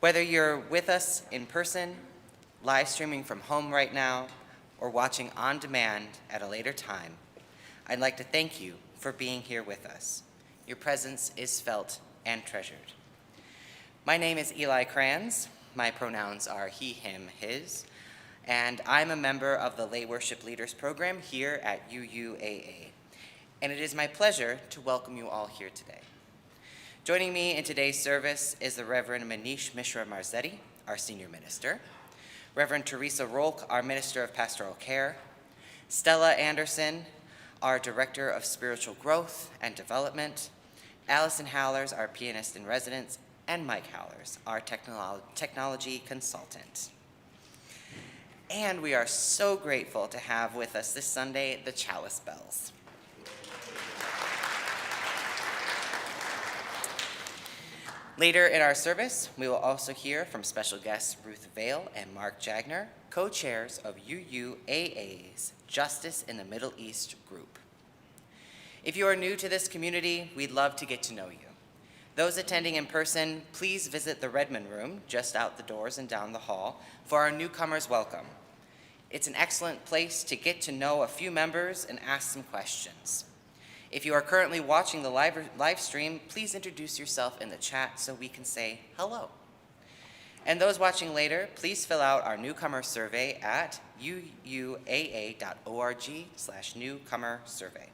Whether you're with us in person, live streaming from home right now, or watching on demand at a later time, I'd like to thank you for being here with us. Your presence is felt and treasured. My name is Eli Kranz. My pronouns are he, him, his, and I'm a member of the Lay Worship Leaders Program here at UUAA. And it is my pleasure to welcome you all here today. Joining me in today's service is the Reverend Manish Mishra-Marzetti, our senior minister, Reverend Theresa Rohlck, our Minister of Pastoral Care, Stella Anderson, our Director of Spiritual Growth and Development, Allison Halerz, our Pianist-in-Residence, and Mike Halerz, our technology consultant. And we are so grateful to have with us this Sunday the Chalice Bells. Later in our service, we will also hear from special guests Ruth, Vail and Mark Jagner, co-chairs of UUAA's Justice in the Middle East group. If you are new to this community, we'd love to get to know you. Those attending in person, please visit the Redmond Room just out the doors and down the hall for our newcomers welcome. It's an excellent place to get to know a few members and ask some questions. If you are currently watching the live stream, please introduce yourself in the chat so we can say hello. And those watching later, please fill out our newcomer survey at uuaa.org/newcomer survey.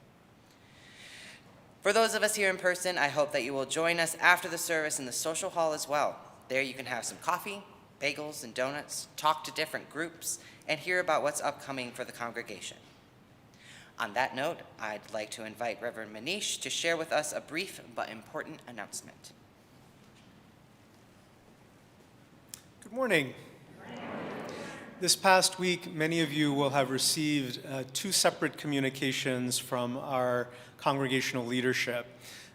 For those of us here in person, I hope that you will join us after the service in the social hall as well. There you can have some coffee, bagels, and donuts, talk to different groups, and hear about what's upcoming for the congregation. On that note, I'd like to invite Reverend Manish to share with us a brief but important announcement. Good morning. This past week, many of you will have received two separate communications from our congregational leadership.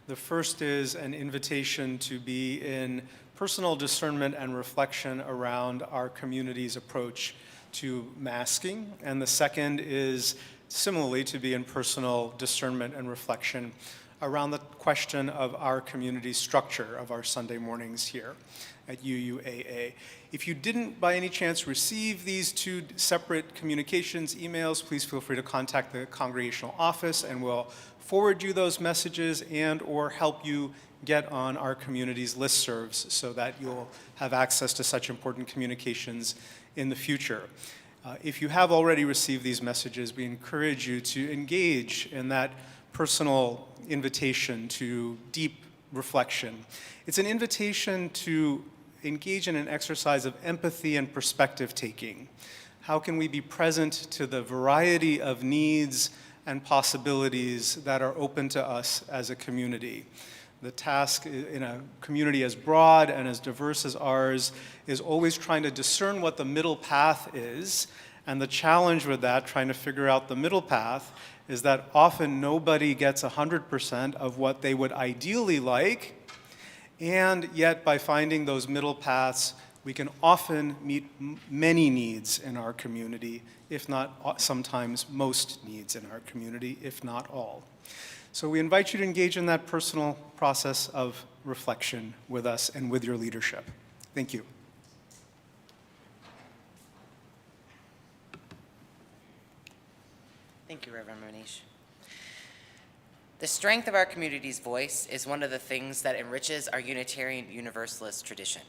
The first is an invitation to be in personal discernment and reflection around our community's approach to masking, and the second is similarly to be in personal discernment and reflection around the question of our community structure of our Sunday mornings here at UUAA. If you didn't by any chance receive these two separate communications, emails, please feel free to contact the congregational office and we'll forward you those messages and or help you get on our community's listservs so that you'll have access to such important communications in the future. If you have already received these messages, we encourage you to engage in that personal invitation to deep reflection. It's an invitation to engage in an exercise of empathy and perspective taking. How can we be present to the variety of needs and possibilities that are open to us as a community? The task in a community as broad and as diverse as ours is always trying to discern what the middle path is. And the challenge with that, trying to figure out the middle path, is that often nobody gets 100% of what they would ideally like. And yet by finding those middle paths, we can often meet many needs in our community, if not sometimes most needs in our community, if not all. So we invite you to engage in that personal process of reflection with us and with your leadership. Thank you. Thank you, Reverend Manish. The strength of our community's voice is one of the things that enriches our Unitarian Universalist tradition.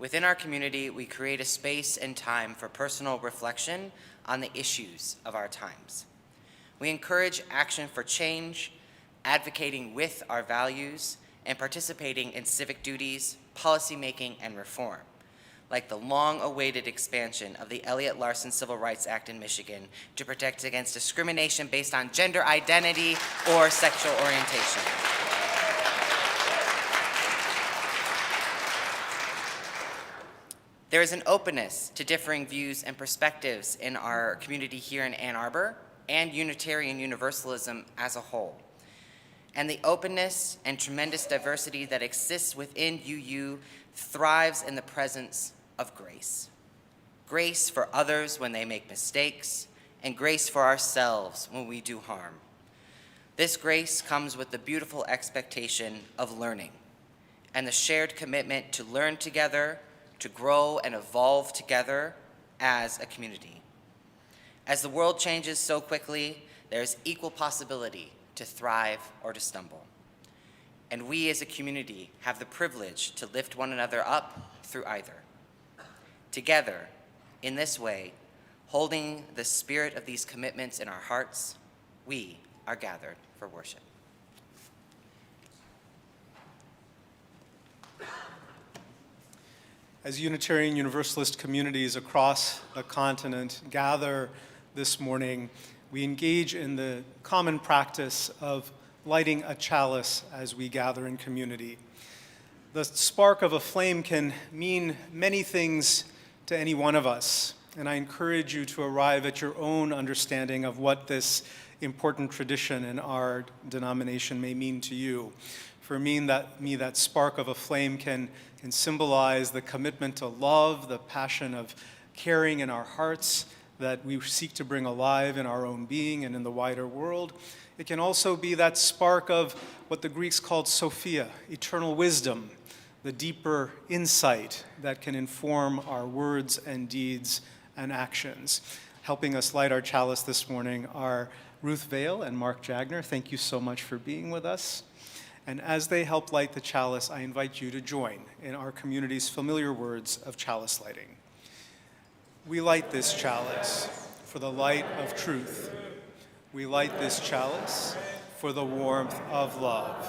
Within our community, we create a space and time for personal reflection on the issues of our times. We encourage action for change, advocating with our values, and participating in civic duties, policymaking, and reform, like the long-awaited expansion of the Elliott Larson Civil Rights Act in Michigan to protect against discrimination based on gender identity or sexual orientation. There is an openness to differing views and perspectives in our community here in Ann Arbor and Unitarian Universalism as a whole. And the openness and tremendous diversity that exists within UU thrives in the presence of grace. Grace for others when they make mistakes, and grace for ourselves when we do harm. This grace comes with the beautiful expectation of learning and the shared commitment to learn together, to grow and evolve together as a community. As the world changes so quickly, there is equal possibility to thrive or to stumble. And we as a community have the privilege to lift one another up through either. Together, in this way, holding the spirit of these commitments in our hearts, we are gathered for worship. As Unitarian Universalist communities across the continent gather this morning, we engage in the common practice of lighting a chalice as we gather in community. The spark of a flame can mean many things to any one of us, and I encourage you to arrive at your own understanding of what this important tradition in our denomination may mean to you. For me, that spark of a flame can symbolize the commitment to love, the passion of caring in our hearts that we seek to bring alive in our own being and in the wider world. It can also be that spark of what the Greeks called Sophia, eternal wisdom, the deeper insight that can inform our words and deeds and actions. Helping us light our chalice this morning are Ruth Vail and Mark Jagner. Thank you so much for being with us. And as they help light the chalice, I invite you to join in our community's familiar words of chalice lighting. We light this chalice for the light of truth. We light this chalice for the warmth of love.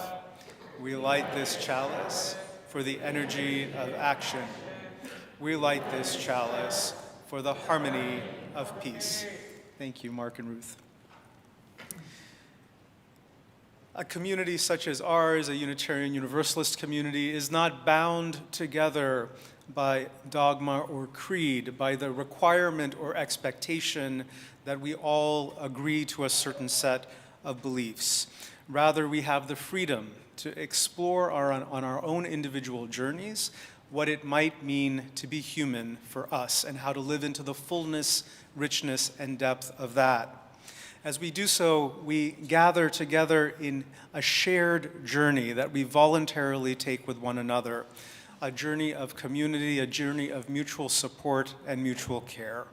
We light this chalice for the energy of action. We light this chalice for the harmony of peace. Thank you, Mark and Ruth. A community such as ours, a Unitarian Universalist community, is not bound together by dogma or creed, by the requirement or expectation that we all agree to a certain set of beliefs. Rather, we have the freedom to explore on our own individual journeys what it might mean to be human for us and how to live into the fullness, richness, and depth of that. As we do so, we gather together in a shared journey that we voluntarily take with one another, a journey of community, a journey of mutual support and mutual care.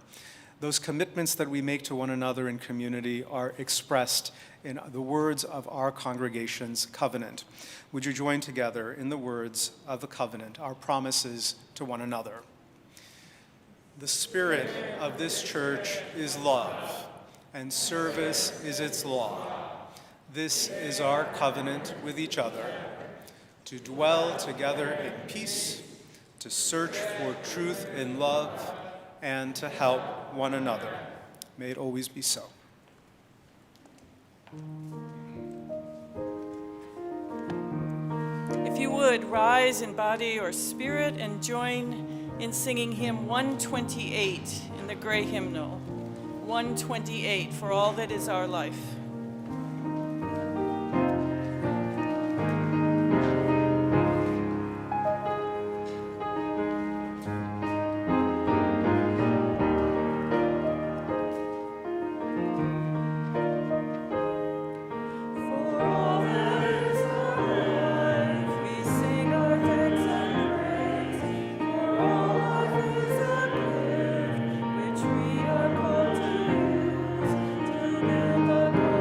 Those commitments that we make to one another in community are expressed in the words of our congregation's covenant. Would you join together in the words of the covenant, our promises to one another? The spirit of this church is love, and service is its law. This is our covenant with each other, to dwell together in peace, to search for truth in love, and to help one another. May it always be so. If you would, rise in body or spirit and join in singing hymn 128 in the gray hymnal. 128, For All That Is Our Life. Which we are called to use to build the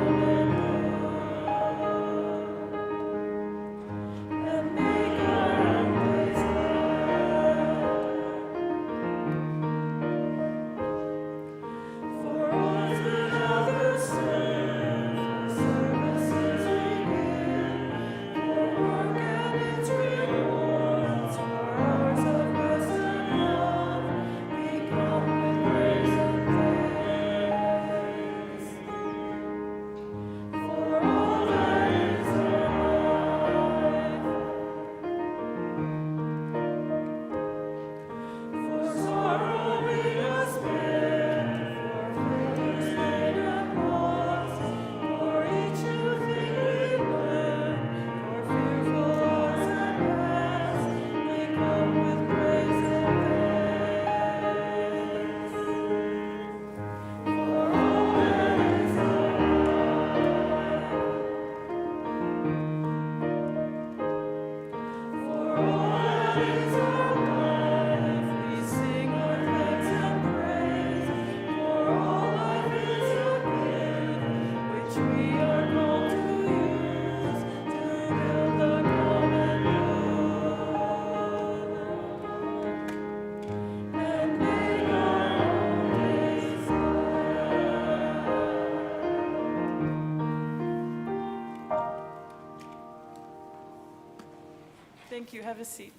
Thank you. Have a seat.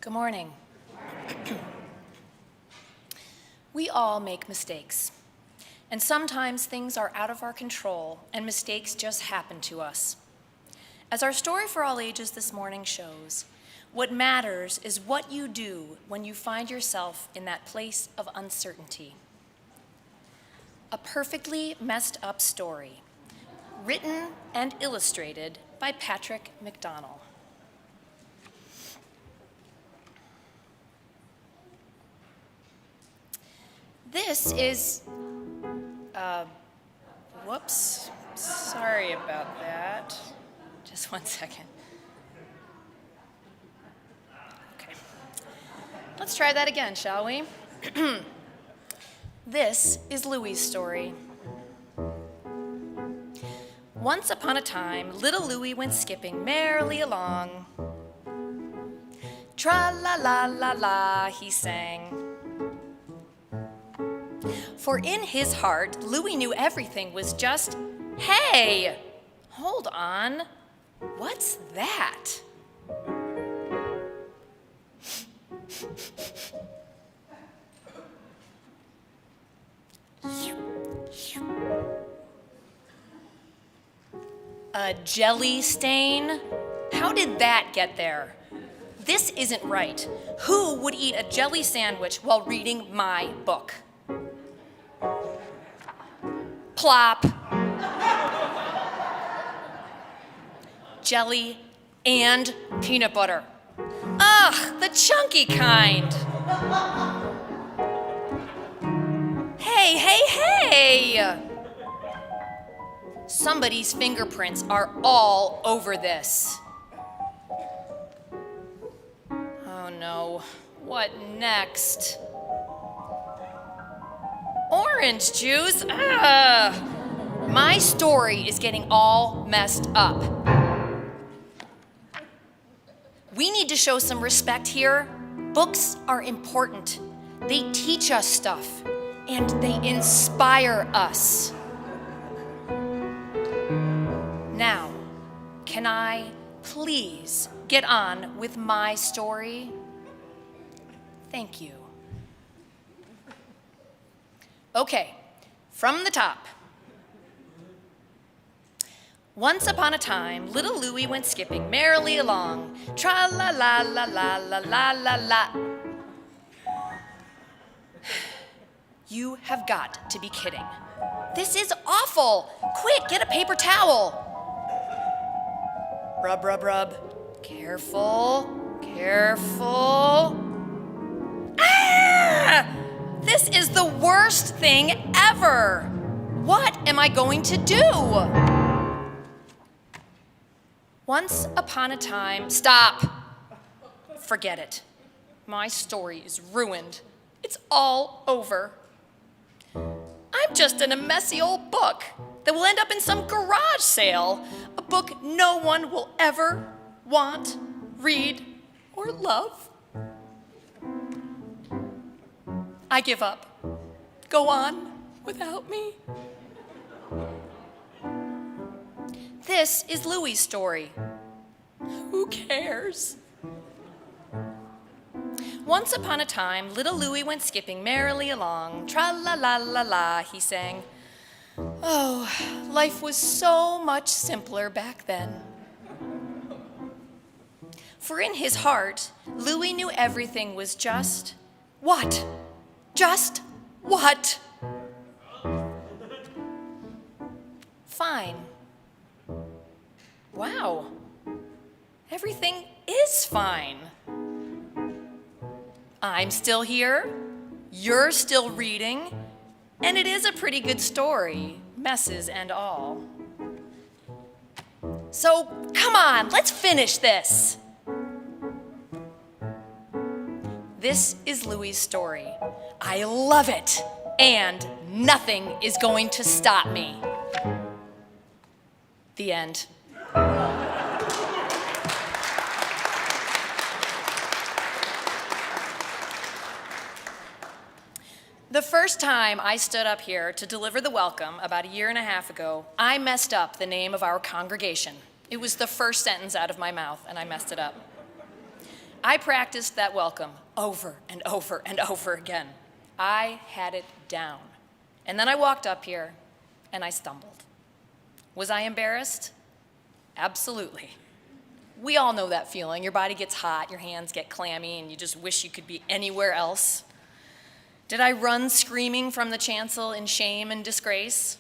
Good morning. We all make mistakes, and sometimes things are out of our control and mistakes just happen to us. As our story for all ages this morning shows, what matters is what you do when you find yourself in that place of uncertainty. A perfectly messed up story, written and illustrated by Patrick McDonnell. This is, whoops, sorry about that. Just one second. Okay. Let's try that again, shall we? This is Louis' story. Once upon a time, little Louis went skipping merrily along. Tra-la-la-la-la, he sang. For in his heart, Louis knew everything was just, hey, hold on, what's that? A jelly stain? How did that get there? This isn't right. Who would eat a jelly sandwich while reading my book? Plop. Jelly and peanut butter. Ugh, the chunky kind. Hey, hey, hey! Somebody's fingerprints are all over this. Oh no, what next? Orange juice? Ugh. My story is getting all messed up. We need to show some respect here. Books are important. They teach us stuff, and they inspire us. Now, can I please get on with my story? Thank you. Okay, from the top. Once upon a time, little Louis went skipping merrily along. Tra-la-la-la-la-la-la-la-la. You have got to be kidding. This is awful. Quick, get a paper towel. Rub, rub, rub. Careful, careful. Ah! This is the worst thing ever. What am I going to do? Once upon a time, stop. Forget it. My story is ruined. It's all over. I'm just in a messy old book that will end up in some garage sale, a book no one will ever want, read, or love. I give up. Go on without me. This is Louis' story. Who cares? Once upon a time, little Louis went skipping merrily along. Tra-la-la-la-la, he sang. Oh, life was so much simpler back then. For in his heart, Louis knew everything was just what? Just what? Fine. Wow. Everything is fine. I'm still here, you're still reading, and it is a pretty good story, messes and all. So, come on, let's finish this. This is Louis' story. I love it, and nothing is going to stop me. The end. The first time I stood up here to deliver the welcome about a year and a half ago, I messed up the name of our congregation. It was the first sentence out of my mouth, and I messed it up. I practiced that welcome over and over and over again. I had it down. And then I walked up here, and I stumbled. Was I embarrassed? Absolutely. We all know that feeling. Your body gets hot, your hands get clammy, and you just wish you could be anywhere else. Did I run screaming from the chancel in shame and disgrace?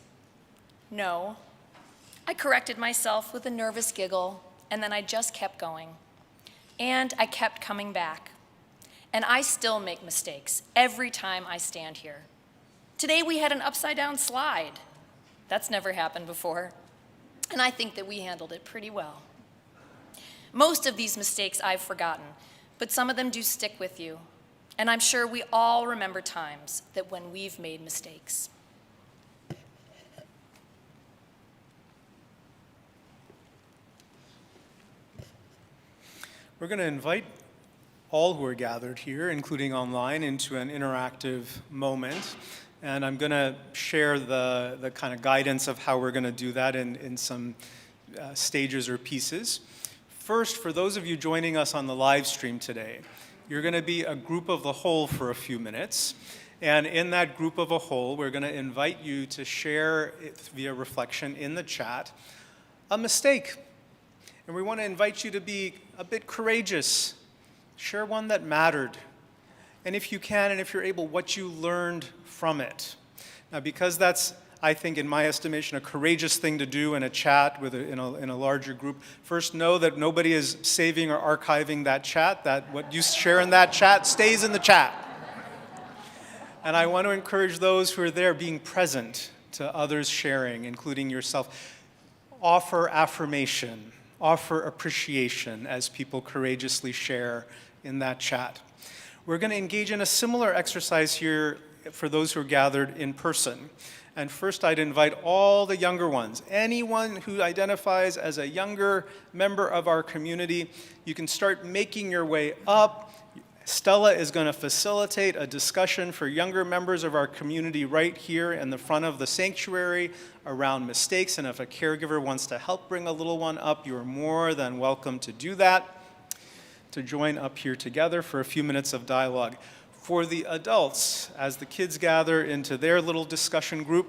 No. I corrected myself with a nervous giggle, and then I just kept going. And I kept coming back. And I still make mistakes every time I stand here. Today we had an upside-down slide. That's never happened before. And I think that we handled it pretty well. Most of these mistakes I've forgotten, but some of them do stick with you. And I'm sure we all remember times that when we've made mistakes. We're going to invite all who are gathered here, including online, into an interactive moment. And I'm going to share the kind of guidance of how we're going to do that in some stages or pieces. First, for those of you joining us on the live stream today, you're going to be a group of the whole for a few minutes. And in that group of a whole, we're going to invite you to share via reflection in the chat a mistake. And we want to invite you to be a bit courageous. Share one that mattered. And if you can, and if you're able, what you learned from it. Now, because that's, I think, in my estimation, a courageous thing to do in a chat in a larger group, first know that nobody is saving or archiving that chat, that what you share in that chat stays in the chat. And I want to encourage those who are there being present to others sharing, including yourself. Offer affirmation, offer appreciation as people courageously share in that chat. We're going to engage in a similar exercise here for those who are gathered in person. And first, I'd invite all the younger ones, anyone who identifies as a younger member of our community, you can start making your way up. Stella is going to facilitate a discussion for younger members of our community right here in the front of the sanctuary around mistakes. And if a caregiver wants to help bring a little one up, you are more than welcome to do that, to join up here together for a few minutes of dialogue. For the adults, as the kids gather into their little discussion group,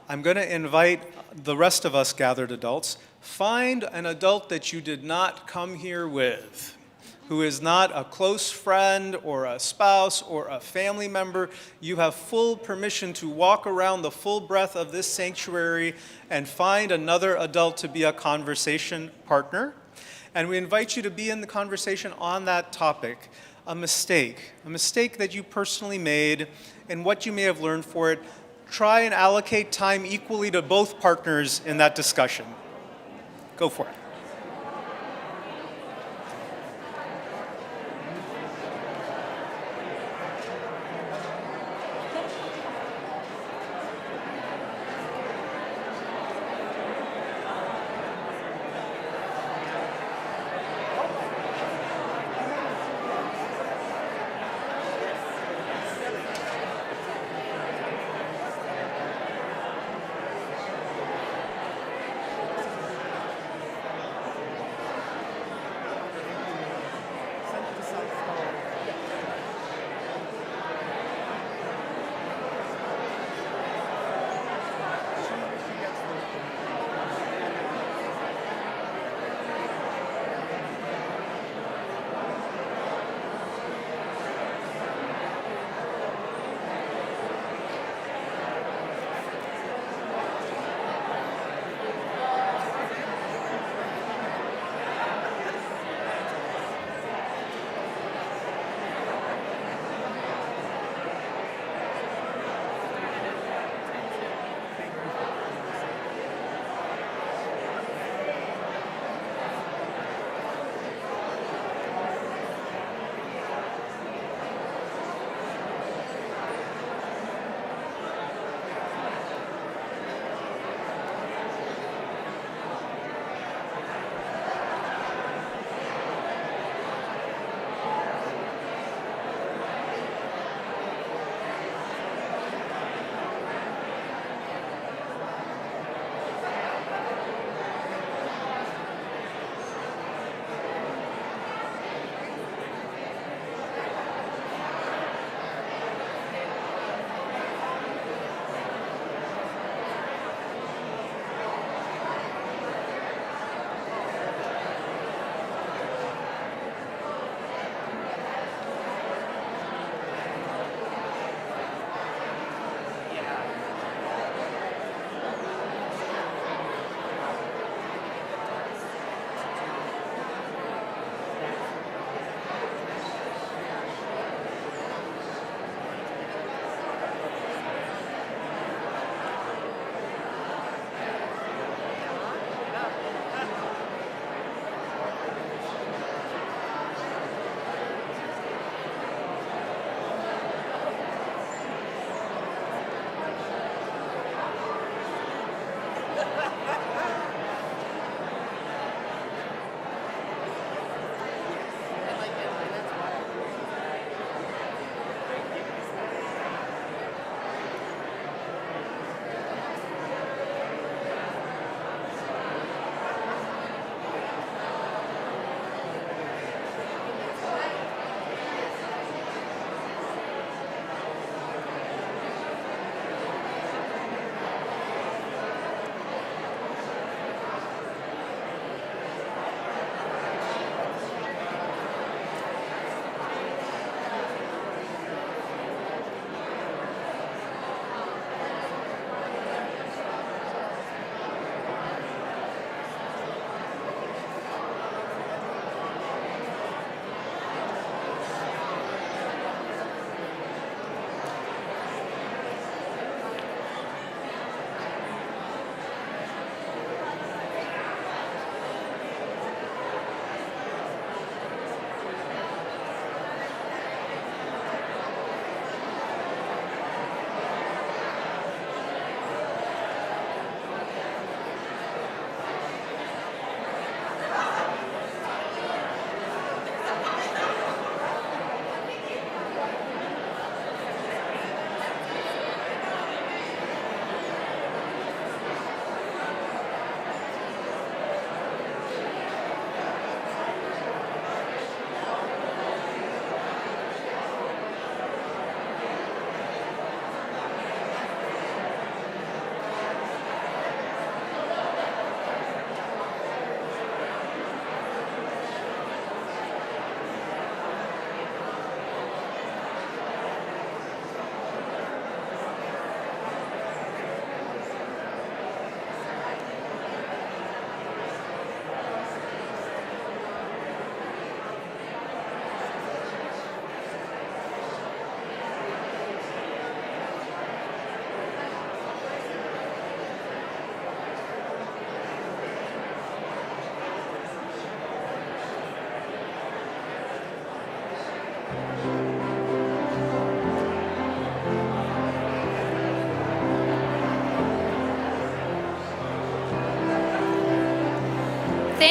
I'm going to invite the rest of us gathered adults, find an adult that you did not come here with, who is not a close friend or a spouse or a family member. You have full permission to walk around the full breadth of this sanctuary and find another adult to be a conversation partner. And we invite you to be in the conversation on that topic. A mistake that you personally made, and what you may have learned for it. Try and allocate time equally to both partners in that discussion. Go for it.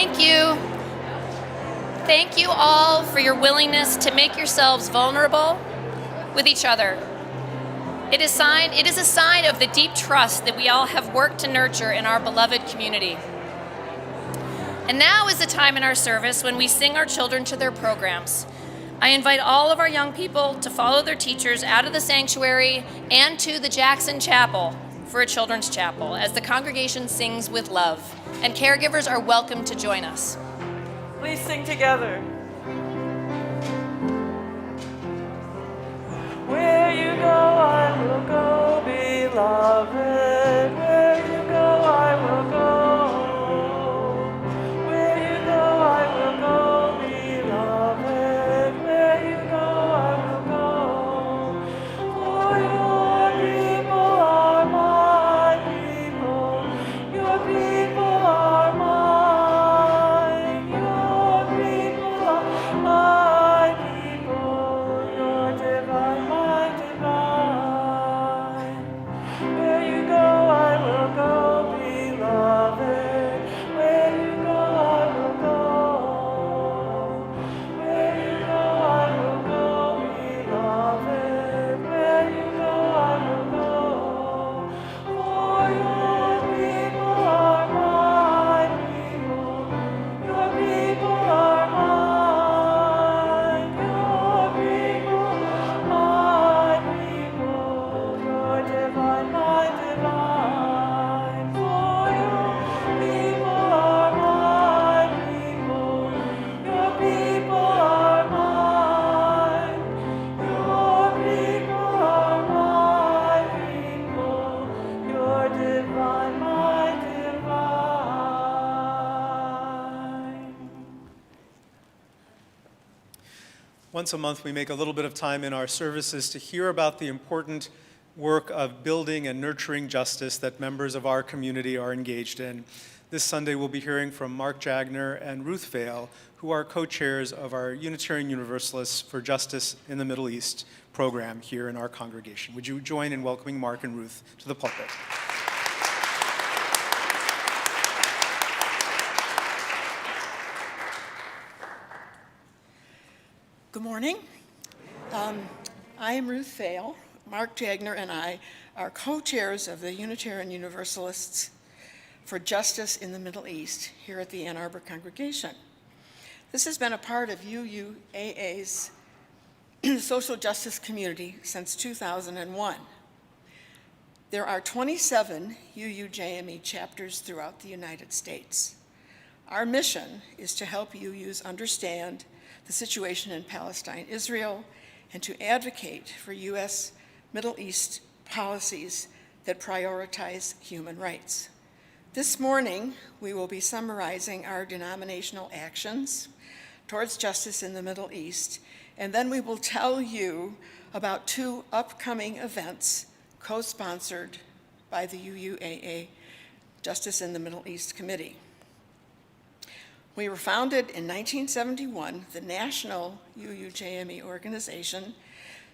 Thank you. Thank you all for your willingness to make yourselves vulnerable with each other. It is a sign of the deep trust that we all have worked to nurture in our beloved community. And now is the time in our service when we sing our children to their programs. I invite all of our young people to follow their teachers out of the sanctuary and to the Jackson Chapel for a children's chapel as the congregation sings with love, and caregivers are welcome to join us. Please sing together. Where you go, I will go, beloved. Where you go, I will go. Where you go, I will go, beloved. Where you go, I will go. For your people are my people. Your people are mine. Your people are my people. Your divine, my divine. Where you go, I will go, beloved. Where you go, I will go. Where you go, I will go, beloved. Where you go, I will go. For your people are my people. Your people are mine. Your people are my people. Your divine, my divine. For your people are my people. Your people are mine. Your people are my people. Your divine, my divine. Once a month, we make a little bit of time in our services to hear about the important work of building and nurturing justice that members of our community are engaged in. This Sunday, we'll be hearing from Mark Jagner and Ruth Vail, who are co-chairs of our Unitarian Universalists for Justice in the Middle East program here in our congregation. Would you join in welcoming Mark and Ruth to the pulpit? Good morning. I am Ruth Vail. Mark Jagner and I are co-chairs of the Unitarian Universalists for Justice in the Middle East here at the Ann Arbor congregation. This has been a part of UUAA's social justice community since 2001. There are 27 UUJME chapters throughout the United States. Our mission is to help UUs understand the situation in Palestine, Israel, and to advocate for U.S. Middle East policies that prioritize human rights. This morning, we will be summarizing our denominational actions towards justice in the Middle East, and then we will tell you about two upcoming events co-sponsored by the UUAA Justice in the Middle East Committee. We were founded in 1971. The national UUJME organization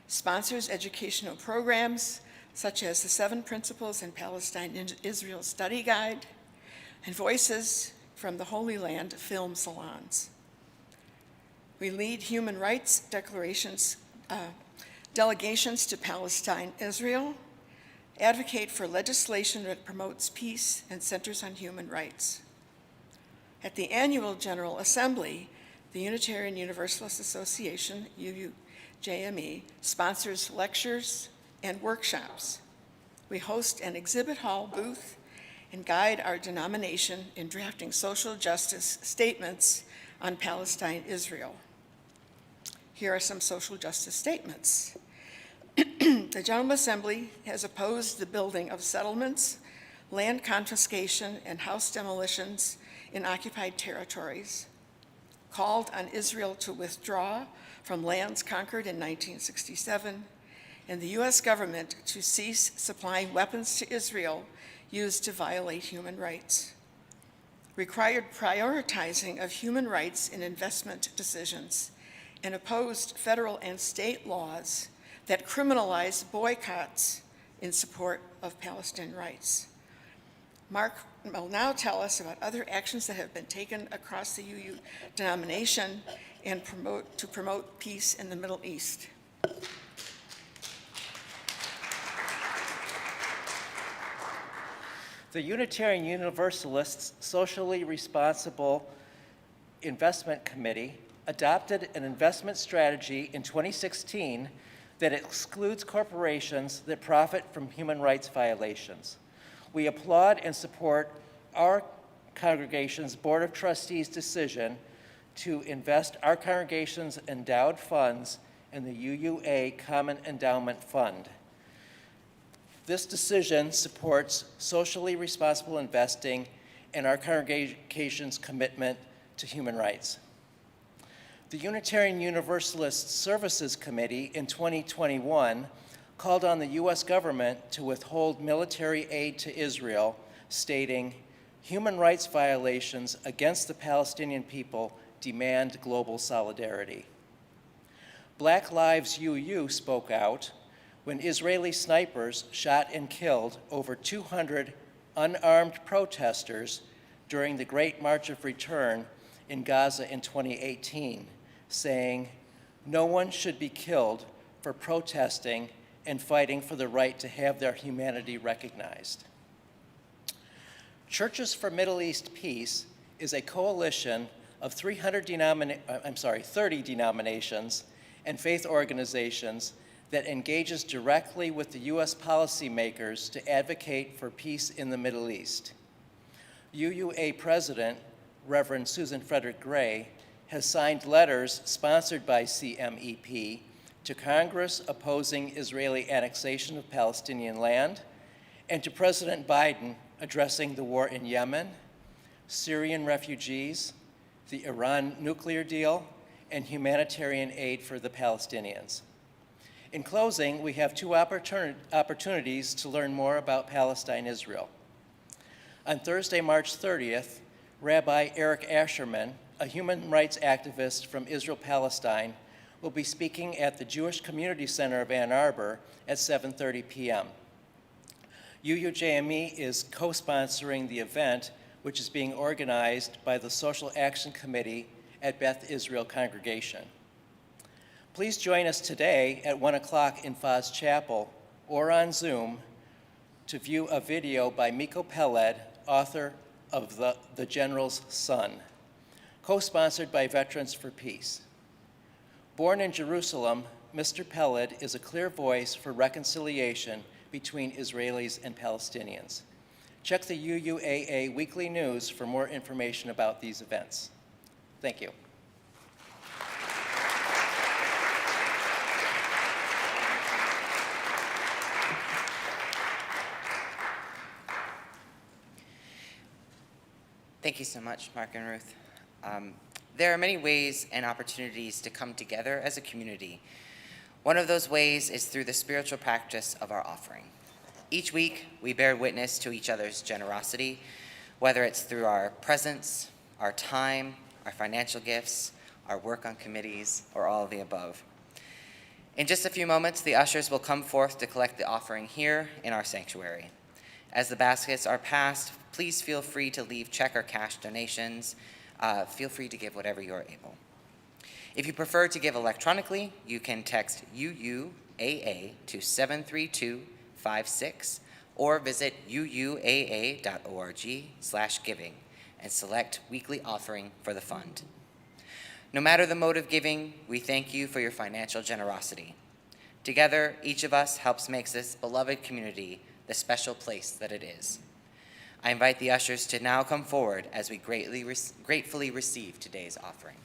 sponsors educational programs such as the 7 Principles in Palestine-Israel Study Guide and Voices from the Holy Land film salons. We lead human rights delegations to Palestine, Israel, advocate for legislation that promotes peace and centers on human rights. At the annual General Assembly, the Unitarian Universalist Association, UUJME, sponsors lectures and workshops. We host an exhibit hall booth and guide our denomination in drafting social justice statements on Palestine, Israel. Here are some social justice statements. The General Assembly has opposed the building of settlements, land confiscation, and house demolitions in occupied territories, called on Israel to withdraw from lands conquered in 1967, and the U.S. government to cease supplying weapons to Israel used to violate human rights. Required prioritizing of human rights in investment decisions, and opposed federal and state laws that criminalize boycotts in support of Palestinian rights. Mark will now tell us about other actions that have been taken across the UU denomination and to promote peace in the Middle East. The Unitarian Universalists Socially Responsible Investment Committee adopted an investment strategy in 2016 that excludes corporations that profit from human rights violations. We applaud and support our congregation's Board of Trustees' decision to invest our congregation's endowed funds in the UUA Common Endowment Fund. This decision supports socially responsible investing and our congregation's commitment to human rights. The Unitarian Universalist Services Committee in 2021 called on the U.S. government to withhold military aid to Israel, stating, "Human rights violations against the Palestinian people demand global solidarity." Black Lives UU spoke out when Israeli snipers shot and killed over 200 unarmed protesters during the Great March of Return in Gaza in 2018, saying, "No one should be killed for protesting and fighting for the right to have their humanity recognized." Churches for Middle East Peace is a coalition of 30 denominations and faith organizations that engages directly with the U.S. policymakers to advocate for peace in the Middle East. UUA President, Reverend Susan Frederick Gray, has signed letters sponsored by CMEP to Congress opposing Israeli annexation of Palestinian land, and to President Biden addressing the war in Yemen, Syrian refugees, the Iran nuclear deal, and humanitarian aid for the Palestinians. In closing, we have two opportunities to learn more about Palestine-Israel. On Thursday, March 30th, Rabbi Eric Asherman, a human rights activist from Israel-Palestine, will be speaking at the Jewish Community Center of Ann Arbor at 7:30 p.m. UUJME is co-sponsoring the event, which is being organized by the Social Action Committee at Beth Israel Congregation. Please join us today at 1 o'clock in Foz Chapel or on Zoom to view a video by Miko Peled, author of The General's Son, co-sponsored by Veterans for Peace. Born in Jerusalem, Mr. Peled is a clear voice for reconciliation between Israelis and Palestinians. Check the UUAA weekly news for more information about these events. Thank you. Thank you so much, Mark and Ruth. There are many ways and opportunities to come together as a community. One of those ways is through the spiritual practice of our offering. Each week, we bear witness to each other's generosity, whether it's through our presence, our time, our financial gifts, our work on committees, or all of the above. In just a few moments, the ushers will come forth to collect the offering here in our sanctuary. As the baskets are passed, please feel free to leave check or cash donations. Feel free to give whatever you're able. If you prefer to give electronically, you can text UUAA to 73256 or visit uuaa.org/giving and select weekly offering for the fund. No matter the mode of giving, we thank you for your financial generosity. Together, each of us helps make this beloved community the special place that it is. I invite the ushers to now come forward as we gratefully receive today's offering.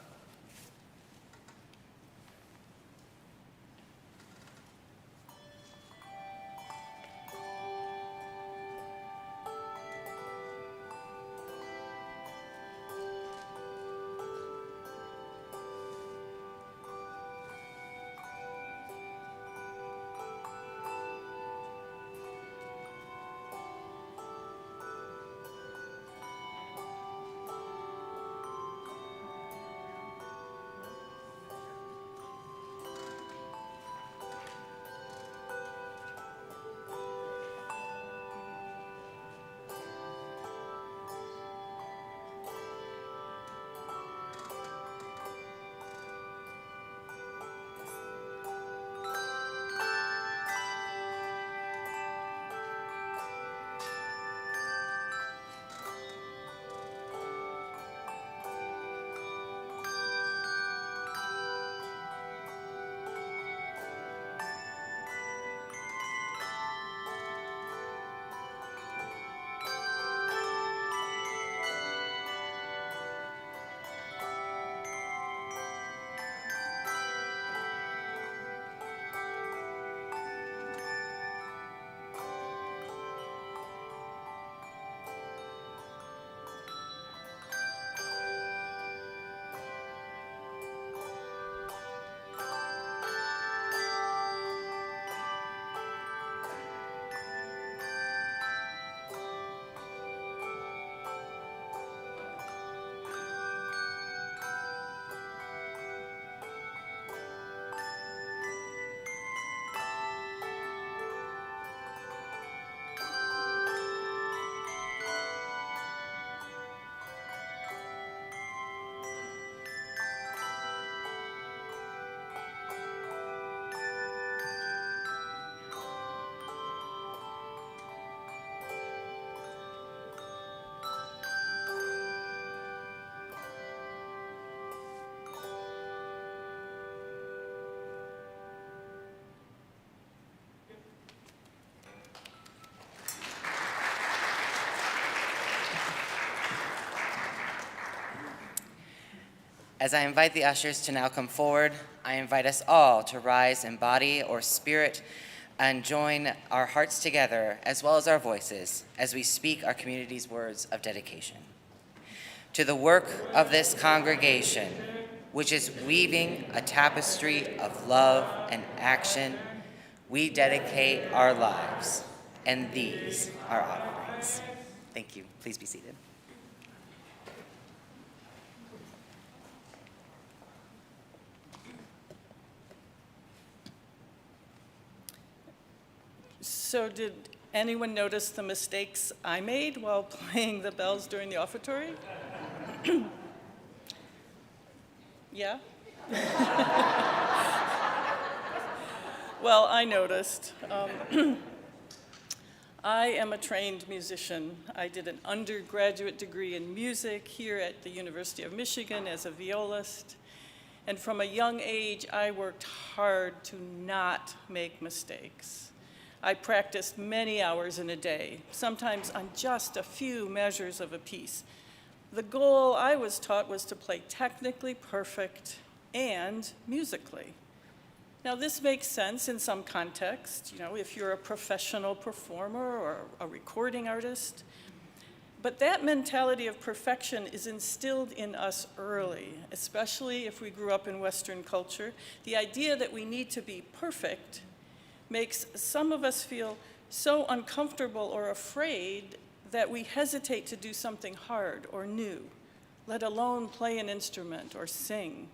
As I invite the ushers to now come forward, I invite us all to rise in body or spirit and join our hearts together as well as our voices as we speak our community's words of dedication. To the work of this congregation, which is weaving a tapestry of love and action, we dedicate our lives, and these are offerings. Thank you. Please be seated. So did anyone notice the mistakes I made while playing the bells during the offertory? Yeah? Well, I noticed. I am a trained musician. I did an undergraduate degree in music here at the University of Michigan as a violist. And from a young age, I worked hard to not make mistakes. I practiced many hours in a day, sometimes on just a few measures of a piece. The goal I was taught was to play technically perfect and musically. Now, this makes sense in some context, if you're a professional performer or a recording artist. But that mentality of perfection is instilled in us early, especially if we grew up in Western culture. The idea that we need to be perfect makes some of us feel so uncomfortable or afraid that we hesitate to do something hard or new, let alone play an instrument or sing.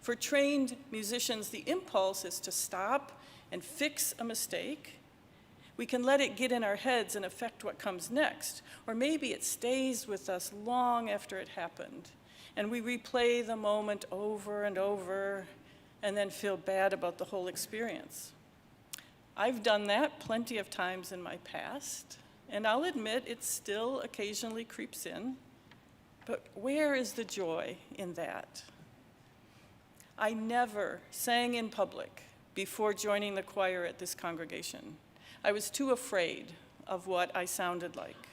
For trained musicians, the impulse is to stop and fix a mistake. We can let it get in our heads and affect what comes next, or maybe it stays with us long after it happened, and we replay the moment over and over and then feel bad about the whole experience. I've done that plenty of times in my past, and I'll admit it still occasionally creeps in, but where is the joy in that? I never sang in public before joining the choir at this congregation. I was too afraid of what I sounded like.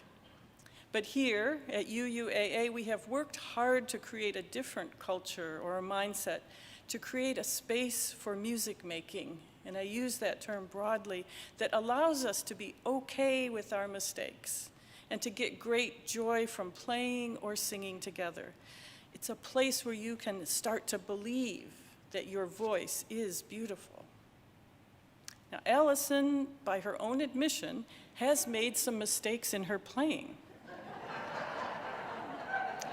But here at UUAA, we have worked hard to create a different culture or a mindset, to create a space for music making, and I use that term broadly, that allows us to be okay with our mistakes and to get great joy from playing or singing together. It's a place where you can start to believe that your voice is beautiful. Now, Allison, by her own admission, has made some mistakes in her playing.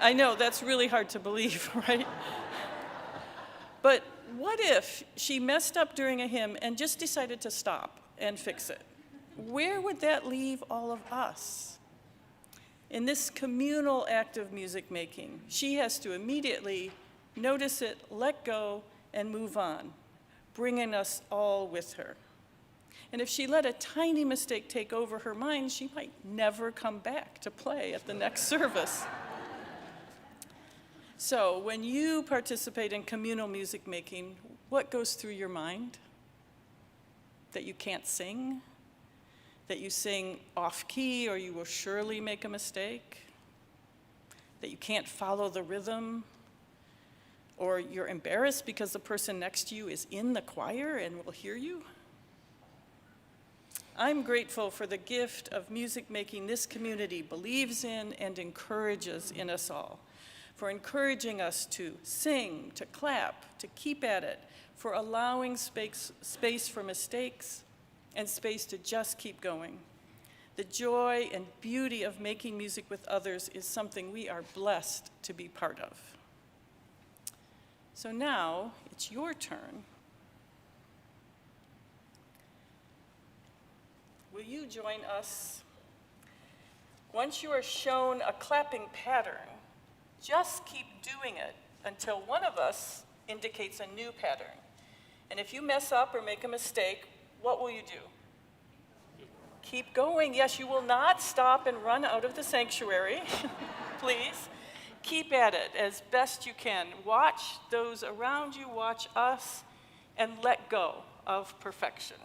I know, that's really hard to believe, right? But what if she messed up during a hymn and just decided to stop and fix it? Where would that leave all of us? In this communal act of music making, she has to immediately notice it, let go, and move on, bringing us all with her. And if she let a tiny mistake take over her mind, she might never come back to play at the next service. So when you participate in communal music making, what goes through your mind? That you can't sing? That you sing off key or you will surely make a mistake? That you can't follow the rhythm? Or you're embarrassed because the person next to you is in the choir and will hear you? I'm grateful for the gift of music making this community believes in and encourages in us all, for encouraging us to sing, to clap, to keep at it, for allowing space for mistakes and space to just keep going. The joy and beauty of making music with others is something we are blessed to be part of. So now it's your turn. Will you join us? Once you are shown a clapping pattern, just keep doing it until one of us indicates a new pattern. And if you mess up or make a mistake, what will you do? Keep going. Yes, you will not stop and run out of the sanctuary. Please. Keep at it as best you can. Watch those around you, watch us, and let go of perfection.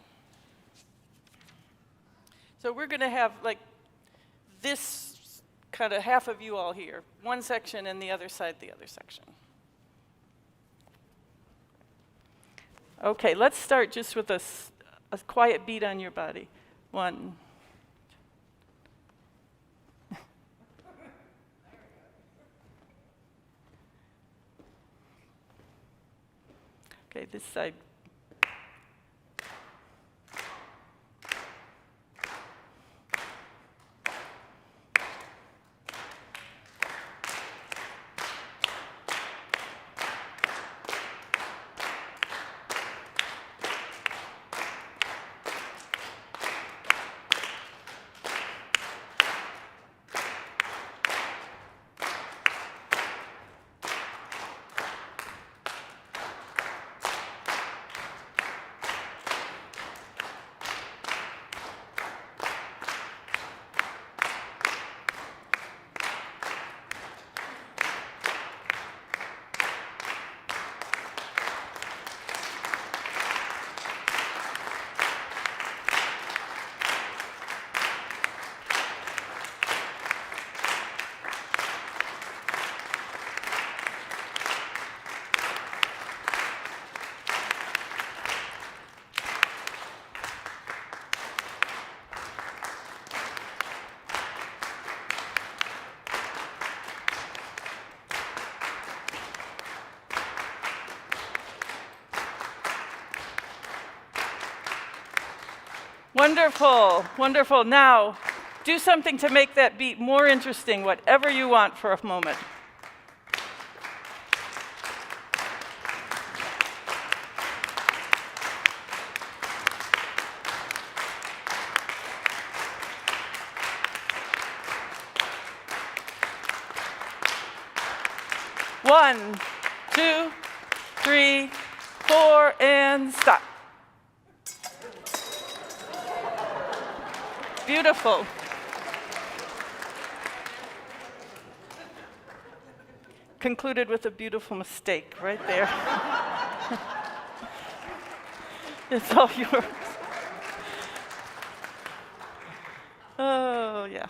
So we're going to have like this kind of half of you all here, one section and the other side the other section. Okay, let's start just with a quiet beat on your body. 1. Okay, this side. Wonderful, wonderful. Now, do something to make that beat more interesting, whatever you want for a moment. One, 2, 3, 4, and stop. Beautiful. Concluded with a beautiful mistake right there. It's all yours. Oh, yeah.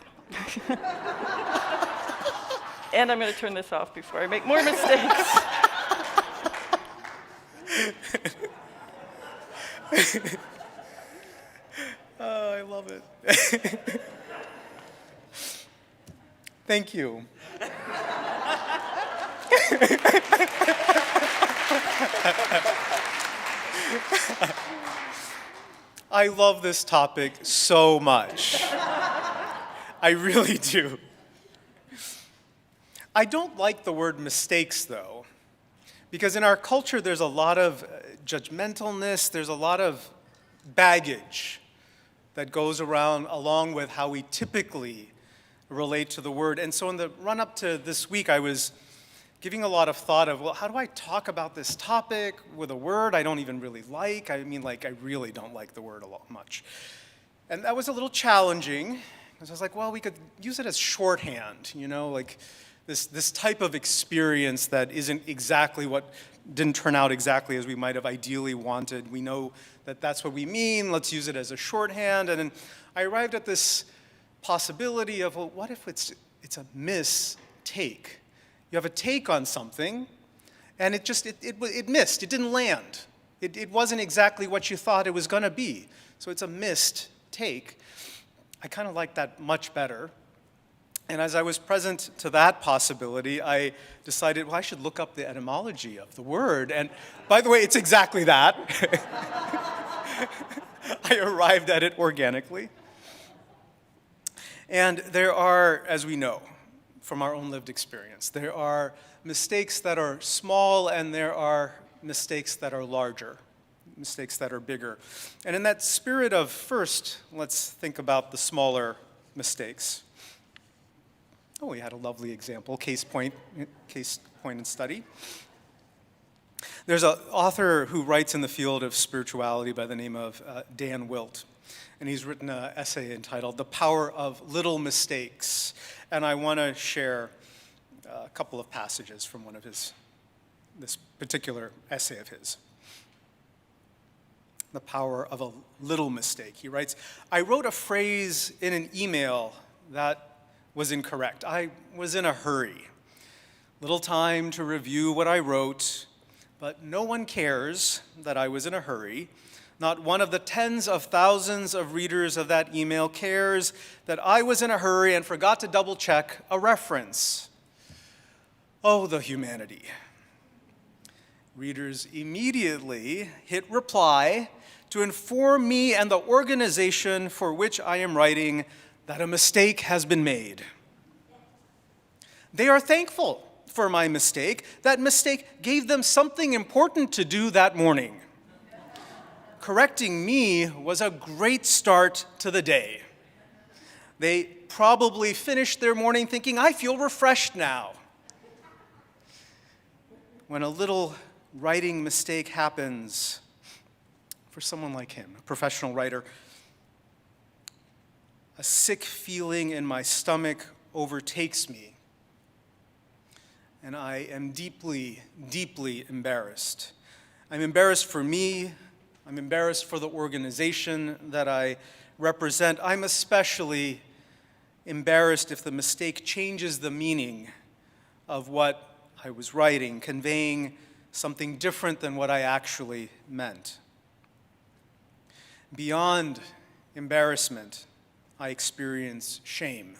And I'm going to turn this off before I make more mistakes. Oh, I love it. Thank you. I love this topic so much. I really do. I don't like the word mistakes, though, because in our culture there's a lot of judgmentalness, there's a lot of baggage that goes around along with how we typically relate to the word. And so in the run-up to this week, I was giving a lot of thought of, well, how do I talk about this topic with a word I don't even really like? I mean, like, I really don't like the word a lot much. And that was a little challenging, because I was like, well, we could use it as shorthand, you know, like this type of experience that isn't exactly what didn't turn out exactly as we might have ideally wanted. We know that that's what we mean. Let's use it as a shorthand. And then I arrived at this possibility of, well, what if it's a mistake? You have a take on something, and it missed. It didn't land. It wasn't exactly what you thought it was going to be. So it's a missed take. I kind of like that much better. And as I was present to that possibility, I decided, well, I should look up the etymology of the word. And by the way, it's exactly that. I arrived at it organically. And there are, as we know from our own lived experience, there are mistakes that are small and there are mistakes that are larger, mistakes that are bigger. And in that spirit of first, let's think about the smaller mistakes. Oh, we had a lovely example, case point and study. There's an author who writes in the field of spirituality by the name of Dan Wilt, and he's written an essay entitled The Power of Little Mistakes. And I want to share a couple of passages from one of this particular essay of his. The power of a little mistake. He writes, I wrote a phrase in an email that was incorrect. I was in a hurry. Little time to review what I wrote, but no one cares that I was in a hurry. Not one of the tens of thousands of readers of that email cares that I was in a hurry and forgot to double-check a reference. Oh, the humanity. Readers immediately hit reply to inform me and the organization for which I am writing that a mistake has been made. They are thankful for my mistake. That mistake gave them something important to do that morning. Correcting me was a great start to the day. They probably finished their morning thinking, I feel refreshed now. When a little writing mistake happens, for someone like him, a professional writer, a sick feeling in my stomach overtakes me, and I am deeply, deeply embarrassed. I'm embarrassed for me. I'm embarrassed for the organization that I represent. I'm especially embarrassed if the mistake changes the meaning of what I was writing, conveying something different than what I actually meant. Beyond embarrassment, I experience shame.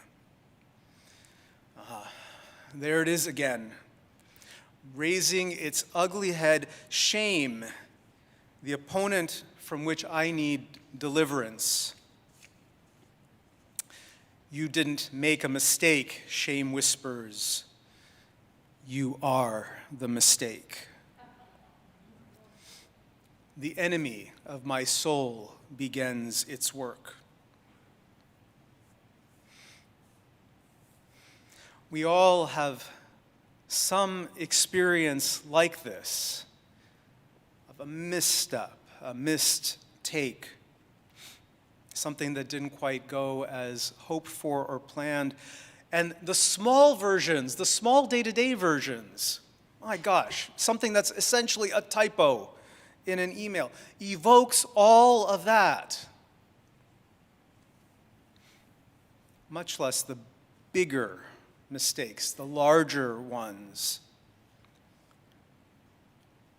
There it is again, raising its ugly head, shame, the opponent from which I need deliverance. You didn't make a mistake, shame whispers. You are the mistake. The enemy of my soul begins its work. We all have some experience like this, of a misstep, a missed take, something that didn't quite go as hoped for or planned. And the small versions, the small day-to-day versions, my gosh, something that's essentially a typo in an email, evokes all of that, much less the bigger mistakes, the larger ones,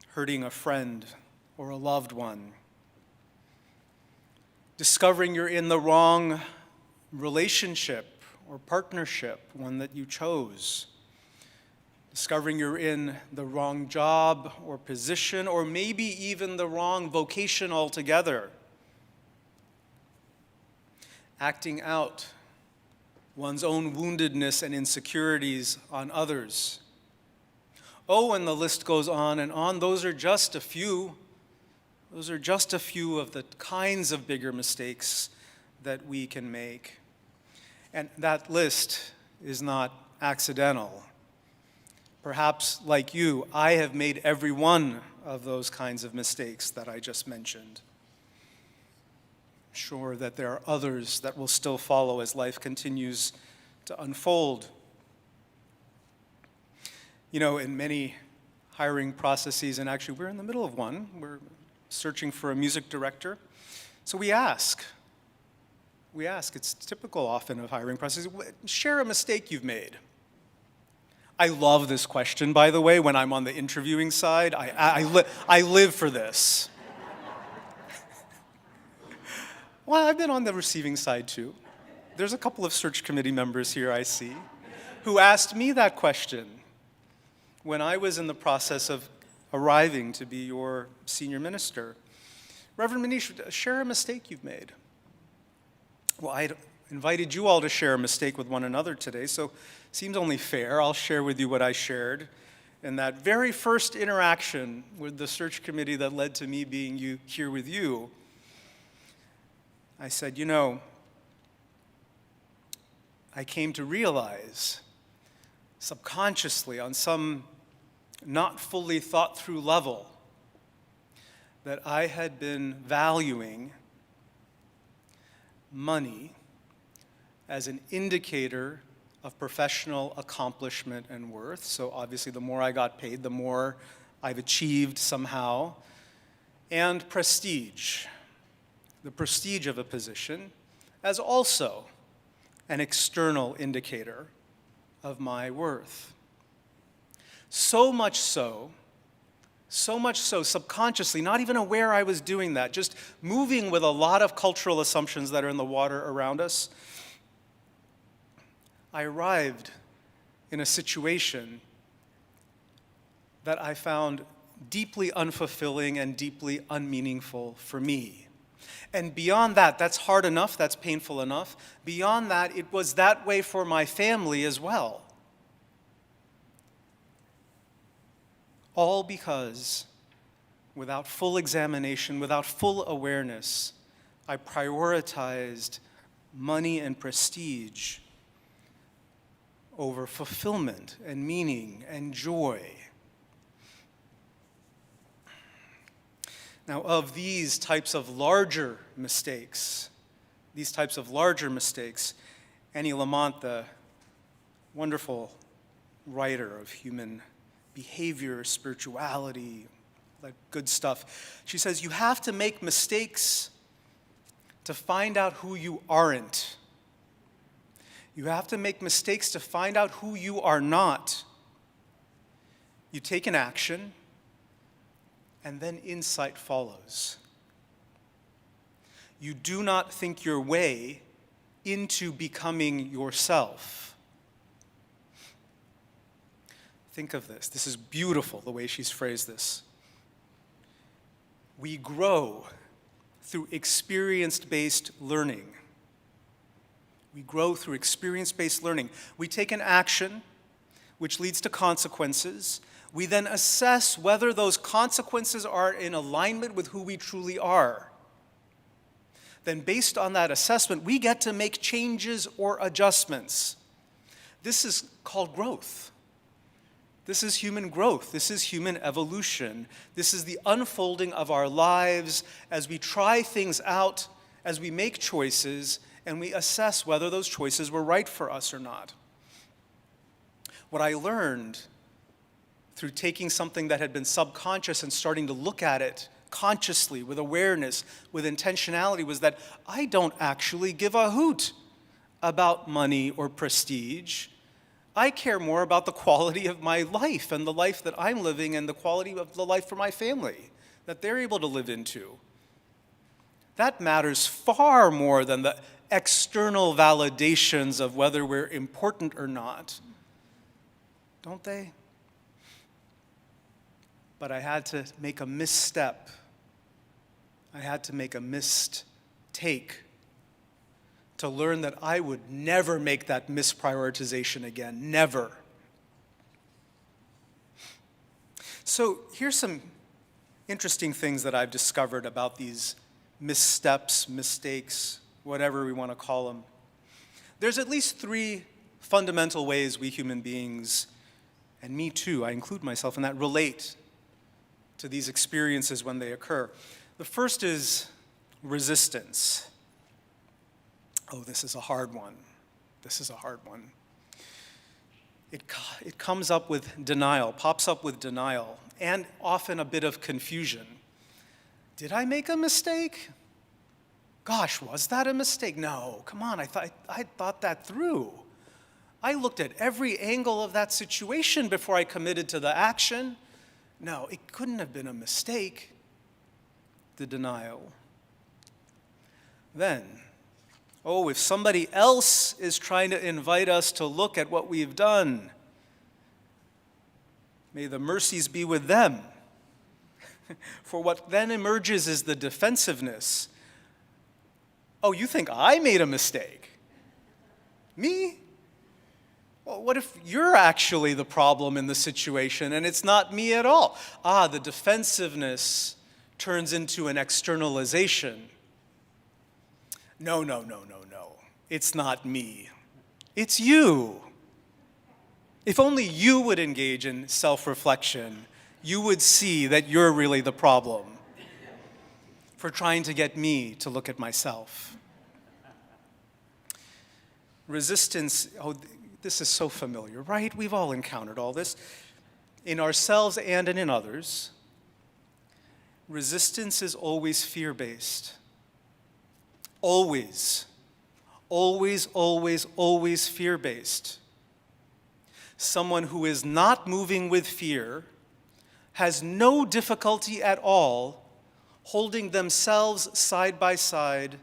hurting a friend or a loved one, discovering you're in the wrong relationship or partnership, one that you chose, discovering you're in the wrong job or position, or maybe even the wrong vocation altogether, acting out one's own woundedness and insecurities on others. Oh, and the list goes on and on. Those are just a few. Those are just a few of the kinds of bigger mistakes that we can make. And that list is not accidental. Perhaps, like you, I have made every one of those kinds of mistakes that I just mentioned. I'm sure that there are others that will still follow as life continues to unfold. You know, in many hiring processes, and actually we're in the middle of one, we're searching for a music director. So we ask, it's typical often of hiring processes, share a mistake you've made. I love this question, by the way, when I'm on the interviewing side. I live for this. Well, I've been on the receiving side too. There's a couple of search committee members here I see who asked me that question when I was in the process of arriving to be your senior minister. Reverend Manish, share a mistake you've made. Well, I invited you all to share a mistake with one another today, so it seems only fair. I'll share with you what I shared in that very first interaction with the search committee that led to me being here with you. I said, you know, I came to realize subconsciously on some not fully thought through level that I had been valuing money as an indicator of professional accomplishment and worth. So obviously the more I got paid, the more I've achieved somehow. And prestige, the prestige of a position, as also an external indicator of my worth. So much so So much so, subconsciously, not even aware I was doing that, just moving with a lot of cultural assumptions that are in the water around us. I arrived in a situation that I found deeply unfulfilling and deeply unmeaningful for me. And beyond that, that's hard enough, that's painful enough. Beyond that, it was that way for my family as well. All because, without full examination, without full awareness, I prioritized money and prestige over fulfillment and meaning and joy. Now, of these types of larger mistakes, Annie Lamont, the wonderful writer of human behavior, spirituality, that good stuff, she says, you have to make mistakes to find out who you aren't. You have to make mistakes to find out who you are not. You take an action, and then insight follows. You do not think your way into becoming yourself. Think of this. This is beautiful, the way she's phrased this. We grow through experience-based learning. We grow through experience-based learning. We take an action, which leads to consequences. We then assess whether those consequences are in alignment with who we truly are. Then based on that assessment, we get to make changes or adjustments. This is called growth. This is human growth. This is human evolution. This is the unfolding of our lives as we try things out, as we make choices, and we assess whether those choices were right for us or not. What I learned through taking something that had been subconscious and starting to look at it consciously, with awareness, with intentionality, was that I don't actually give a hoot about money or prestige. I care more about the quality of my life and the life that I'm living and the quality of the life for my family that they're able to live into. That matters far more than the external validations of whether we're important or not. Don't they? But I had to make a misstep. I had to make a mistake to learn that I would never make that misprioritization again, never. So here's some interesting things that I've discovered about these missteps, mistakes, whatever we want to call them. There's at least 3 fundamental ways we human beings, and me too, I include myself in that, relate to these experiences when they occur. The first is resistance. Oh, this is a hard one. This is a hard one. It comes up with denial, pops up with denial, and often a bit of confusion. Did I make a mistake? Gosh, was that a mistake? No, come on, I thought that through. I looked at every angle of that situation before I committed to the action. No, it couldn't have been a mistake. The denial. Then, if somebody else is trying to invite us to look at what we've done, may the mercies be with them. For what then emerges is the defensiveness. Oh, you think I made a mistake? Me? Well, what if you're actually the problem in the situation and it's not me at all? The defensiveness turns into an externalization. No. It's not me. It's you. If only you would engage in self-reflection, you would see that you're really the problem for trying to get me to look at myself. Resistance, this is so familiar, right? We've all encountered all this in ourselves and in others. Resistance is always fear-based. Always fear-based. Someone who is not moving with fear has no difficulty at all holding themselves side by side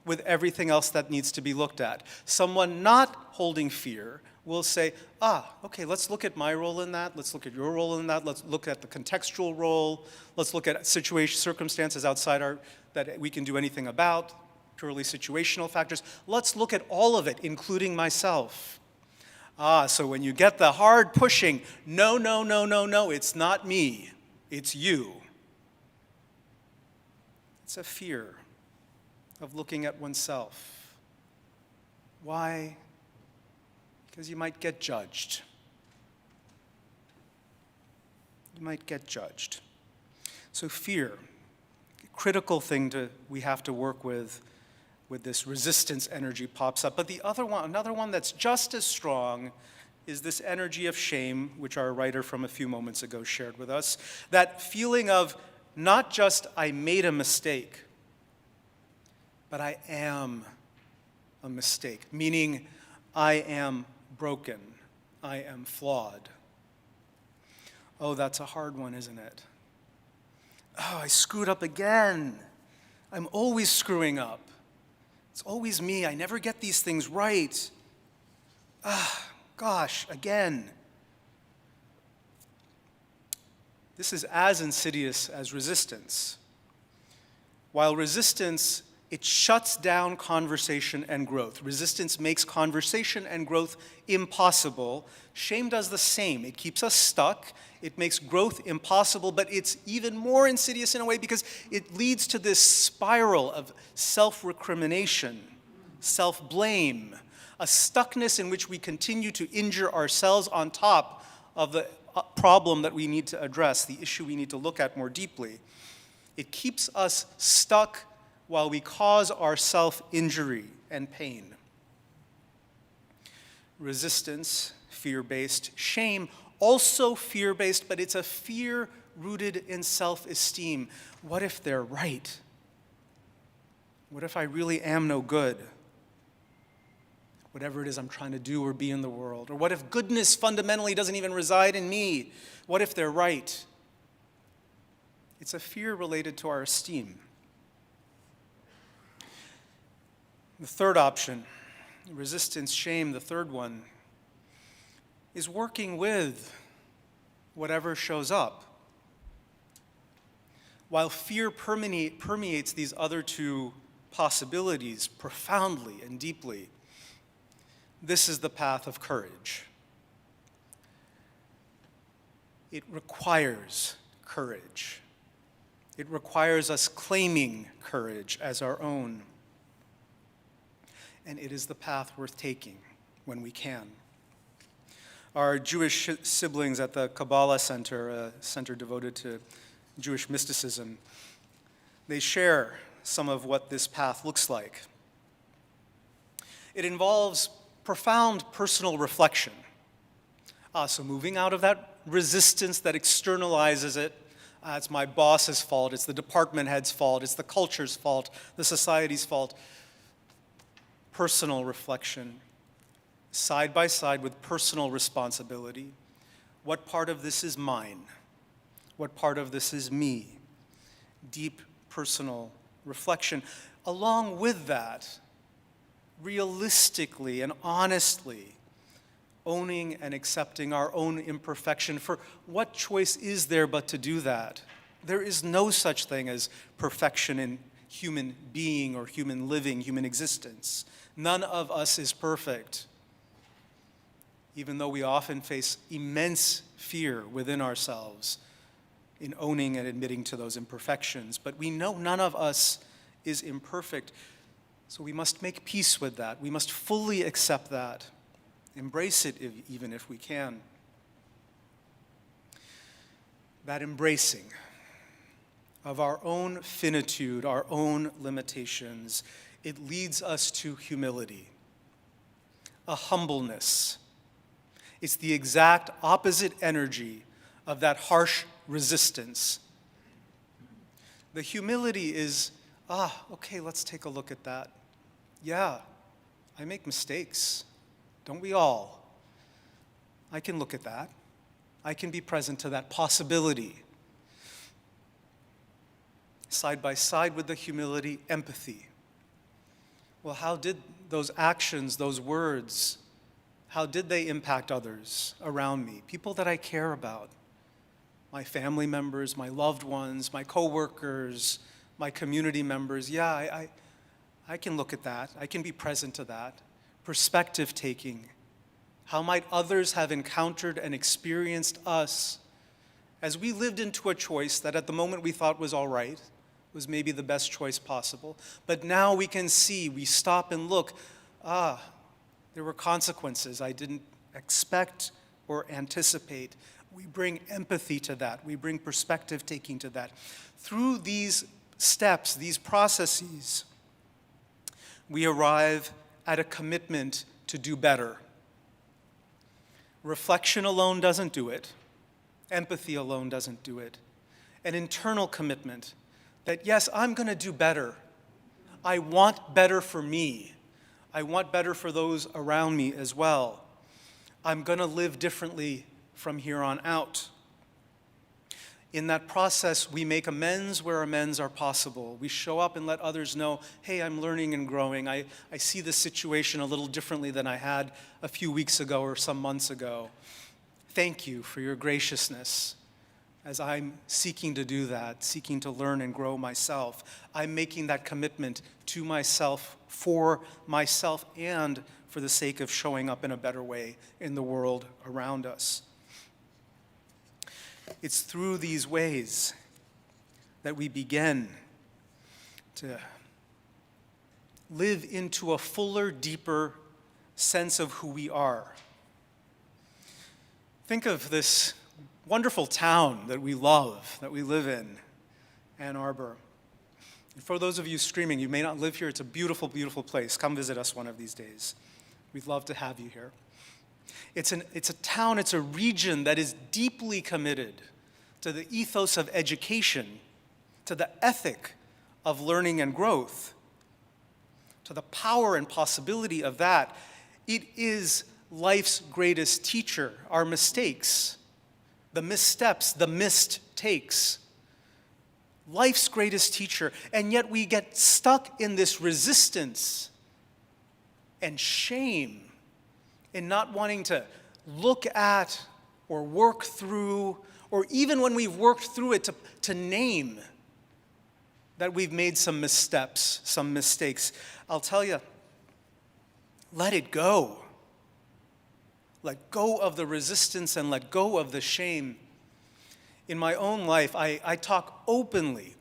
with everything else that needs to be looked at. Someone not holding fear will say, okay, let's look at my role in that, let's look at your role in that, let's look at the contextual role, let's look at circumstances outside that we can do anything about, purely situational factors. Let's look at all of it, including myself. So when you get the hard pushing, no, no, no, no, no, it's not me, it's you. It's a fear of looking at oneself. Why? Because you might get judged. You might get judged. So fear, critical thing we have to work with this resistance energy pops up. But another one that's just as strong is this energy of shame, which our writer from a few moments ago shared with us. That feeling of not just I made a mistake, but I am a mistake, meaning I am broken, I am flawed. Oh, that's a hard one, isn't it? Oh, I screwed up again. I'm always screwing up. It's always me. I never get these things right. Gosh, again. This is as insidious as resistance. While resistance, it shuts down conversation and growth. Resistance makes conversation and growth impossible. Shame does the same. It keeps us stuck. It makes growth impossible, but it's even more insidious in a way because it leads to this spiral of self-recrimination, self-blame, a stuckness in which we continue to injure ourselves on top of the problem that we need to address, the issue we need to look at more deeply. It keeps us stuck while we cause ourselves injury and pain. Resistance, fear-based. Shame, also fear-based, but it's a fear rooted in self-esteem. What if they're right? What if I really am no good? Whatever it is I'm trying to do or be in the world. Or what if goodness fundamentally doesn't even reside in me? What if they're right? It's a fear related to our esteem. The third option, resistance, shame, the third one, is working with whatever shows up. While fear permeates these other two possibilities profoundly and deeply, this is the path of courage. It requires courage. It requires us claiming courage as our own. And it is the path worth taking when we can. Our Jewish siblings at the Kabbalah Center, a center devoted to Jewish mysticism, they share some of what this path looks like. It involves profound personal reflection. So moving out of that resistance that externalizes it, it's my boss's fault, it's the department head's fault, it's the culture's fault, the society's fault. Personal reflection, side by side with personal responsibility. What part of this is mine? What part of this is me? Deep personal reflection. Along with that, realistically and honestly, owning and accepting our own imperfection. For what choice is there but to do that? There is no such thing as perfection in human being or human living, human existence. None of us is perfect, even though we often face immense fear within ourselves in owning and admitting to those imperfections. But we know none of us is imperfect, so we must make peace with that. We must fully accept that, embrace it even if we can. That embracing of our own finitude, our own limitations, it leads us to humility, a humbleness. It's the exact opposite energy of that harsh resistance. The humility is, okay, let's take a look at that. Yeah, I make mistakes. Don't we all? I can look at that. I can be present to that possibility side by side with the humility, empathy. Well, how did those actions, those words, how did they impact others around me, people that I care about? My family members, my loved ones, my coworkers, my community members. Yeah, I can look at that. I can be present to that. Perspective taking. How might others have encountered and experienced us as we lived into a choice that at the moment we thought was all right, was maybe the best choice possible. But now we can see, we stop and look, there were consequences I didn't expect or anticipate. We bring empathy to that. We bring perspective taking to that. Through these steps, these processes, we arrive at a commitment to do better. Reflection alone doesn't do it. Empathy alone doesn't do it. An internal commitment that, yes, I'm going to do better. I want better for me. I want better for those around me as well. I'm going to live differently from here on out. In that process, we make amends where amends are possible. We show up and let others know, hey, I'm learning and growing. I see the situation a little differently than I had a few weeks ago or some months ago. Thank you for your graciousness. As I'm seeking to do that, seeking to learn and grow myself, I'm making that commitment to myself, for myself, and for the sake of showing up in a better way in the world around us. It's through these ways that we begin to live into a fuller, deeper sense of who we are. Think of this wonderful town that we love, that we live in, Ann Arbor. And for those of you streaming, you may not live here. It's a beautiful, beautiful place. Come visit us one of these days. We'd love to have you here. It's a town, it's a region that is deeply committed to the ethos of education, to the ethic of learning and growth, to the power and possibility of that. It is life's greatest teacher, our mistakes, the missteps, the missed takes. Life's greatest teacher, and yet we get stuck in this resistance and shame in not wanting to look at or work through, or even when we've worked through it, to name that we've made some missteps, some mistakes. I'll tell you, let it go. Let go of the resistance and let go of the shame. In my own life, I talk openly.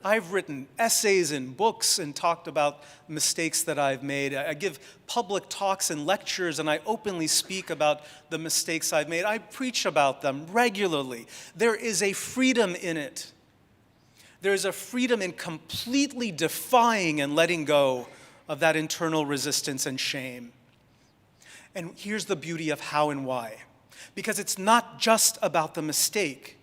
I've written essays and books and talked about mistakes that I've made. I give public talks and lectures, and I openly speak about the mistakes I've made. I preach about them regularly. There is a freedom in it. There's a freedom in completely defying and letting go of that internal resistance and shame. And here's the beauty of how and why. Because it's not just about the mistake.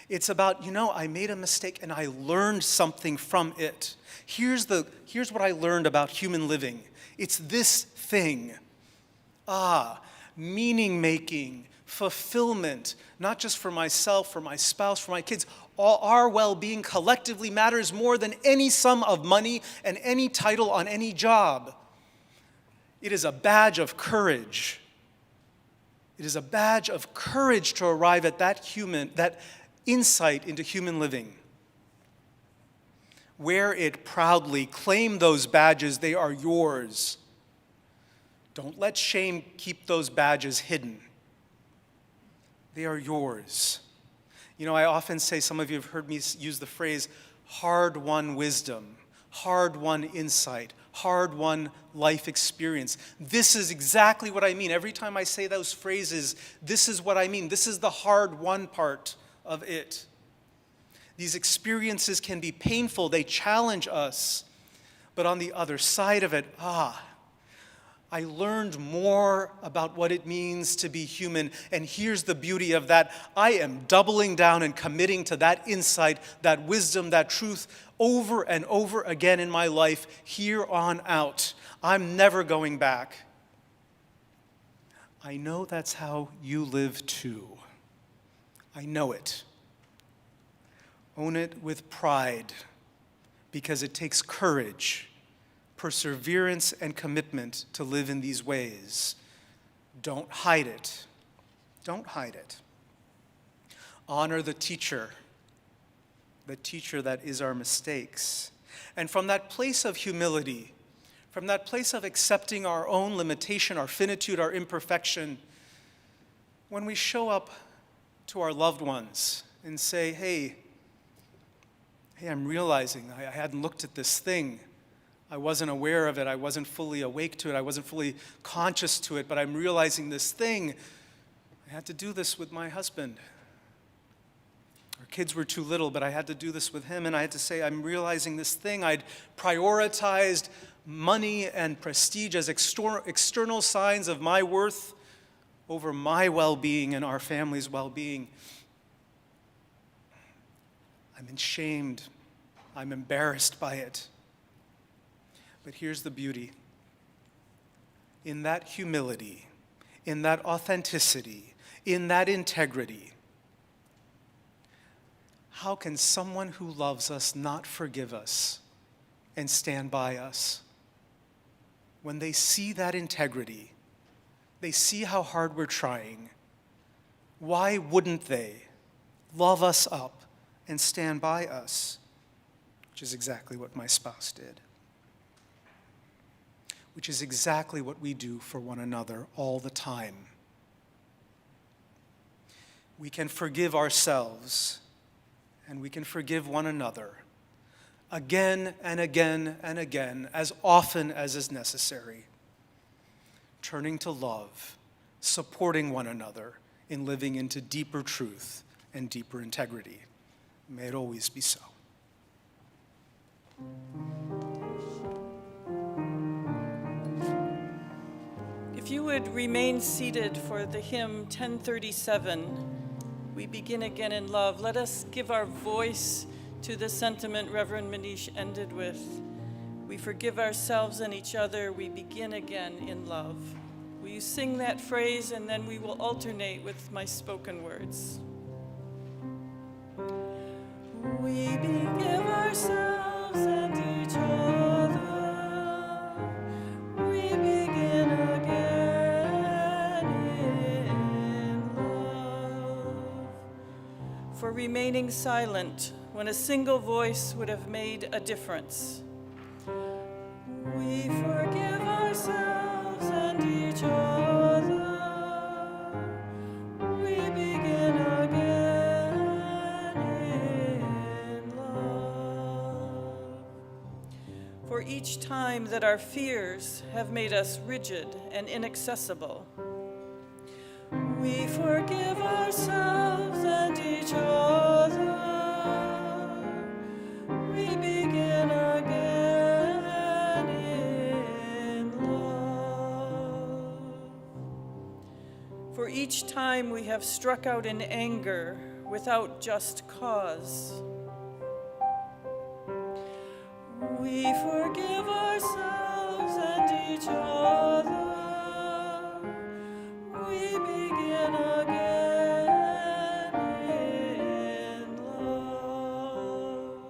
It's about, I made a mistake and I learned something from it. Here's what I learned about human living. It's this thing. Meaning making, fulfillment, not just for myself, for my spouse, for my kids. All our well-being collectively matters more than any sum of money and any title on any job. It is a badge of courage. It is a badge of courage to arrive at that insight into human living. Wear it proudly. Claim those badges. They are yours. Don't let shame keep those badges hidden. They are yours. I often say, some of you have heard me use the phrase, hard-won wisdom, hard-won insight, hard-won life experience. This is exactly what I mean. Every time I say those phrases, this is what I mean. This is the hard-won part of it. These experiences can be painful. They challenge us. But on the other side of it, I learned more about what it means to be human. And here's the beauty of that. I am doubling down and committing to that insight, that wisdom, that truth over and over again in my life, here on out. I'm never going back. I know that's how you live too. I know it. Own it with pride, because it takes courage, perseverance, and commitment to live in these ways. Don't hide it. Don't hide it. Honor the teacher that is our mistakes. And from that place of humility, from that place of accepting our own limitation, our finitude, our imperfection, when we show up to our loved ones and say, hey, I'm realizing I hadn't looked at this thing. I wasn't aware of it. I wasn't fully awake to it. I wasn't fully conscious to it, but I'm realizing this thing. I had to do this with my husband. Our kids were too little, but I had to do this with him, and I had to say, I'm realizing this thing. I'd prioritized money and prestige as external signs of my worth over my well-being and our family's well-being. I'm ashamed. I'm embarrassed by it. But here's the beauty. In that humility, in that authenticity, in that integrity, how can someone who loves us not forgive us and stand by us? When they see that integrity, they see how hard we're trying, why wouldn't they love us up and stand by us? Which is exactly what my spouse did. Which is exactly what we do for one another all the time. We can forgive ourselves, and we can forgive one another again and again and again, as often as is necessary, turning to love, supporting one another in living into deeper truth and deeper integrity. May it always be so. If you would remain seated for the hymn 1037, We Begin Again in Love, let us give our voice to the sentiment Reverend Manish ended with. We forgive ourselves and each other, we begin again in love. Will you sing that phrase, and then we will alternate with my spoken words. We give ourselves and each other, we begin again in love. For remaining silent when a single voice would have made a difference. We forgive ourselves and each other, we begin again in love. For each time that our fears have made us rigid and inaccessible, we forgive ourselves and each other, we begin again in love. For each time we have struck out in anger without just cause, we forgive ourselves and each other, we begin again in love.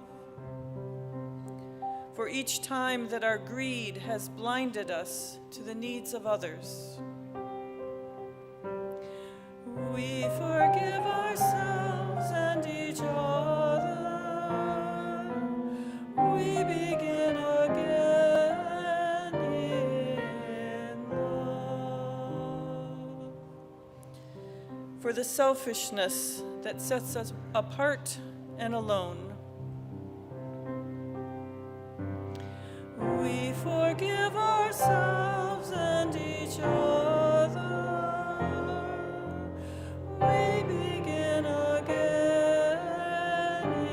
For each time that our greed has blinded us to the needs of others, we forgive ourselves and each other, we begin again in love. For the selfishness that sets us apart and alone, we forgive ourselves and each other, we begin again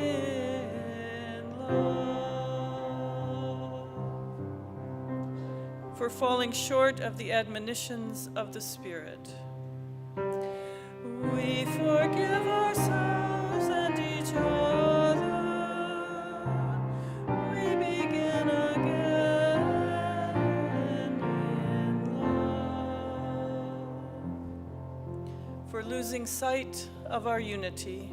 in love. For falling short of the admonitions of the Spirit, we forgive ourselves and each other, we begin again in love. For losing sight of our unity,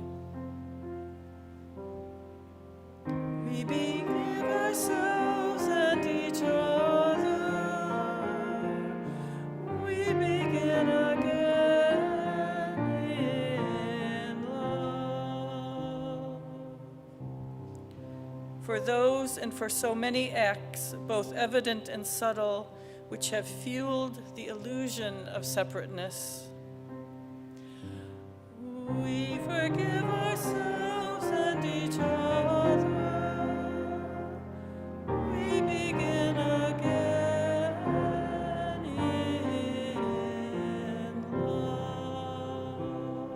for those and for so many acts, both evident and subtle, which have fueled the illusion of separateness. We forgive ourselves and each other. We begin again in love.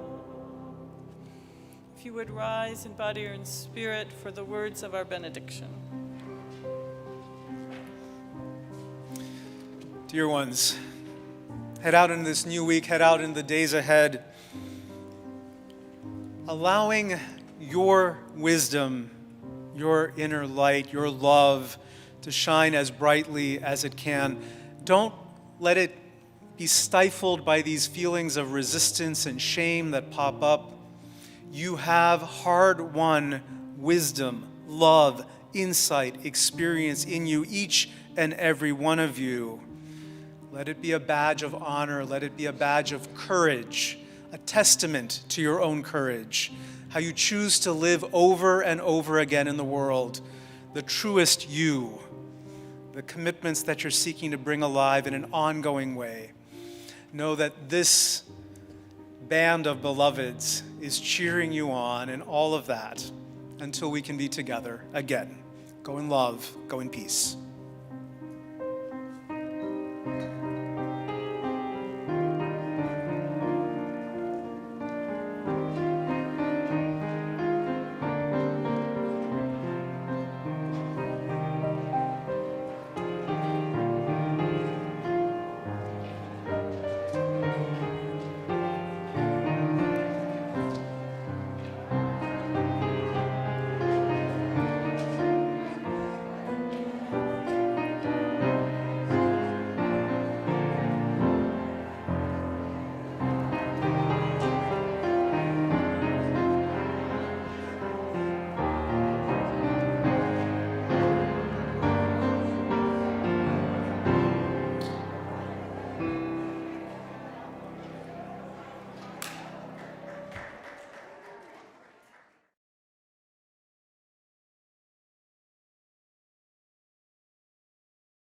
If you would rise in body or in spirit for the words of our benediction. Dear ones, head out into this new week, head out in the days ahead, allowing your wisdom, your inner light, your love to shine as brightly as it can. Don't let it be stifled by these feelings of resistance and shame that pop up. You have hard-won wisdom, love, insight, experience in you, each and every one of you. Let it be a badge of honor. Let it be a badge of courage, a testament to your own courage, how you choose to live over and over again in the world, the truest you, the commitments that you're seeking to bring alive in an ongoing way. Know that this band of beloveds is cheering you on in all of that until we can be together again. Go in love, go in peace.